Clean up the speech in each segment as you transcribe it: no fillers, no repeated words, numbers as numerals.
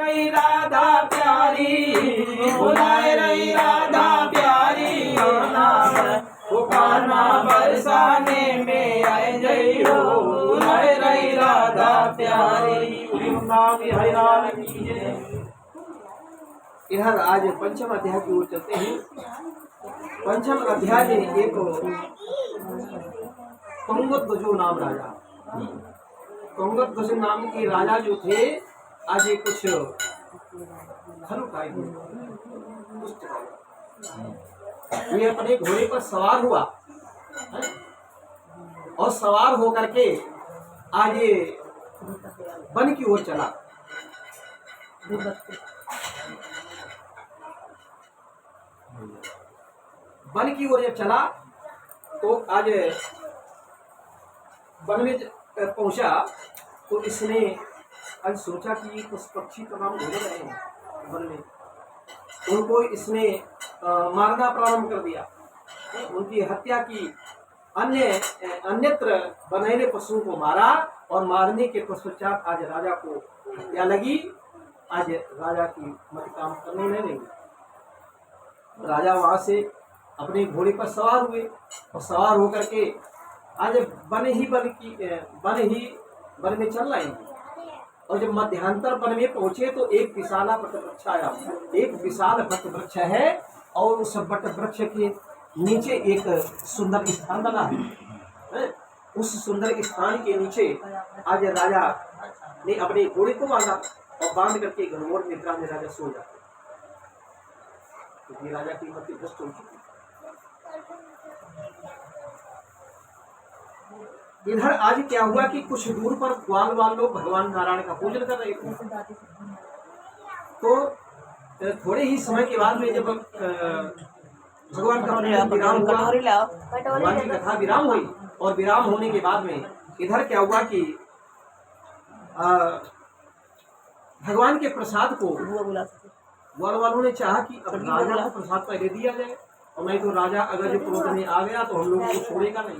रही राधा प्यारी, बुलाए रही राधा प्यारी, पुकारना बरसाने में आए जय हो, बुलाए रही राधा प्यारी। हरिलाल की जय। इधर आज पंचम अध्याय की ओर चलते हैं। पंचम अध्याय में एक कुंगध्वज नाम राजा, कुंगध्वज नाम के राजा जो थे, आज ये कुछ ये अपने घोड़े पर सवार हुआ और सवार होकर के आज ये वन की ओर चला। वन की ओर जब चला तो आज वन में पहुंचा तो इसने आज सोचा कि कुछ पक्षी तमाम घूम रहे हैं वन में, उनको इसने मारना प्रारंभ कर दिया, उनकी हत्या की। अन्यत्र बनेरे पशुओं को मारा और मारने के पश्चात आज राजा को हत्या लगी। आज राजा की मत काम करने नहीं लगी। राजा वहां से अपने घोड़े पर सवार हुए और सवार होकर के आज वन में चल रहे हैं। और जब मध्यांतर वन में पहुंचे तो एक विशाला वट वृक्ष आया। एक विशाल वट वृक्ष है और उस वट वृक्ष के नीचे एक सुंदर स्थान बना है। उस सुंदर स्थान के नीचे आज राजा ने अपने घोड़े को बांधा और बांध करके घनघोर निद्रा में राजा सो जाते, क्योंकि राजा की मति भ्रष्ट हो चुकी। इधर आज क्या हुआ कि कुछ दूर पर ग्वाल वाल लोग भगवान नारायण का पूजन कर रहे थे। तो थोड़े ही समय के बाद में जब भगवान का विराम हुआ, भगवान की कथा विराम हुई और विराम होने के बाद में इधर क्या हुआ कि भगवान के प्रसाद को ग्वाल वालों ने चाहा कि अब राजा को प्रसाद पहले दिया जाए, और नहीं तो राजा अगर जो क्रोध में आ गया तो हम लोगों को छोड़ेगा नहीं।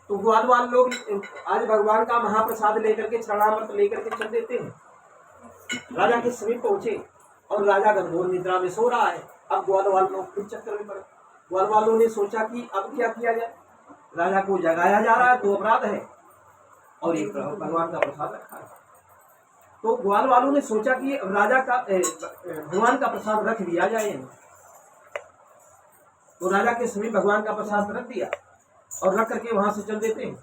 तो ग्वाल वाल लोग आज भगवान का महाप्रसाद लेकर के चरणामृत लेकर के चल देते हैं। राजा के समीप पहुंचे और राजा घनघोर निद्रा में सो रहा है। अब ग्वाल वाल लोग फिर चक्कर में पड़े। ग्वाल वालों ने सोचा कि अब क्या किया जाए, राजा को जगाया जा रहा है तो अपराध है और एक भगवान का प्रसाद रखा है। तो ग्वाल वालों ने सोचा कि राजा का भगवान का प्रसाद रख दिया जाए। तो राजा के समीप भगवान का प्रसाद रख दिया और रख करके वहां से चल देते हैं।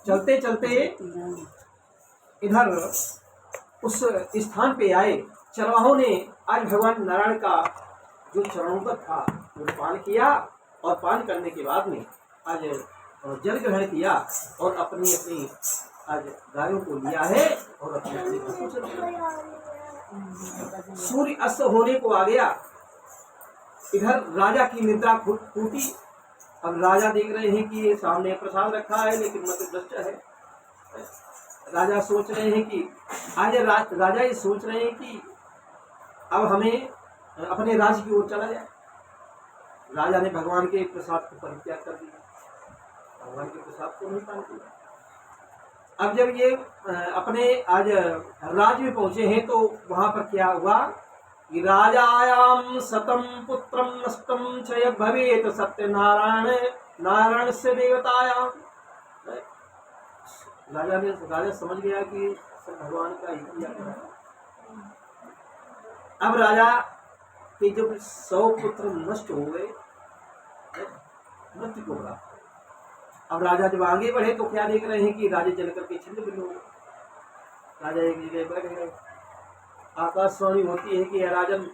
चलते चलते इधर उस स्थान पे आए। चरवाहों ने आज भगवान नारायण का जो चरणों था वो पान किया और पान करने के बाद में आज जल ग्रहण किया और अपनी अपनी आज गायों को लिया है और अपने सूर्य अस्त होने को आ गया। इधर राजा की निद्रा टूटी। अब राजा देख रहे हैं कि ये सामने प्रसाद रखा है लेकिन मत भ्रष्ट है। राजा सोच रहे हैं कि आज राजा ये सोच रहे हैं कि अब हमें अपने राज्य की ओर चला जाए। राजा ने भगवान के प्रसाद को परित्याग कर दिया, भगवान के प्रसाद को नहीं पान किया। अब जब ये अपने आज राज्य में पहुंचे हैं तो वहां पर क्या हुआ कि राजायाम सतम पुत्रम नष्टम चय भवेत सत्य नारायण से देवतायाम। राजा समझ गया कि भगवान का ही किया है। अब राजा के जब 100 पुत्र नष्ट हो गए, मृत्यु को प्राप्त। अब राजा जब आगे बढ़े तो क्या देख रहे हैं कि राजा जल करके छिन्न भिन्न हो गए। राजा एक जगह बैठ गए। आकाशवाणी होती है कि राजन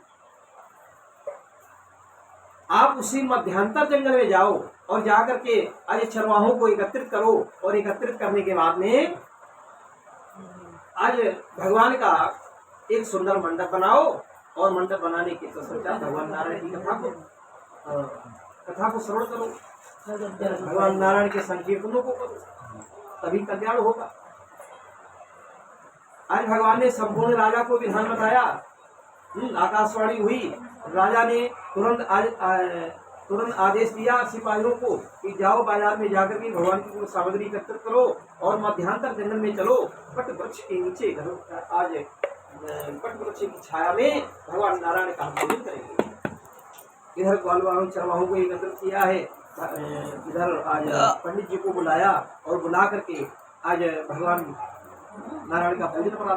आप उसी मध्यांतर जंगल में जाओ और जाकर के आज चरवाहों को एकत्रित करो और एकत्रित करने के बाद में आज भगवान का एक सुंदर मंडप बनाओ और मंडप बनाने के पश्चात भगवान नारायण की कथा को श्रवण करो, भगवान नारायण के संकीर्तनों को करो, तभी कल्याण होगा। आज भगवान ने संपूर्ण राजा को विधान बताया। आकाशवाणी हुई। राजा ने तुरंत आदेश दिया सिपाहियों को कि जाओ बाजार में जाकर के भगवान की कुछ सामग्री एकत्रित करो और मध्यांतर जंगल में चलो। वट वृक्ष के नीचे आज वट वृक्ष की छाया में भगवान नारायण का पूजन करेंगे। इधर ग्वालवालों चरवाहों को एकत्रित किया है, इधर आज पंडित जी को बुलाया और बुला करके आज भगवान नारायण का पूजन प्रारंभ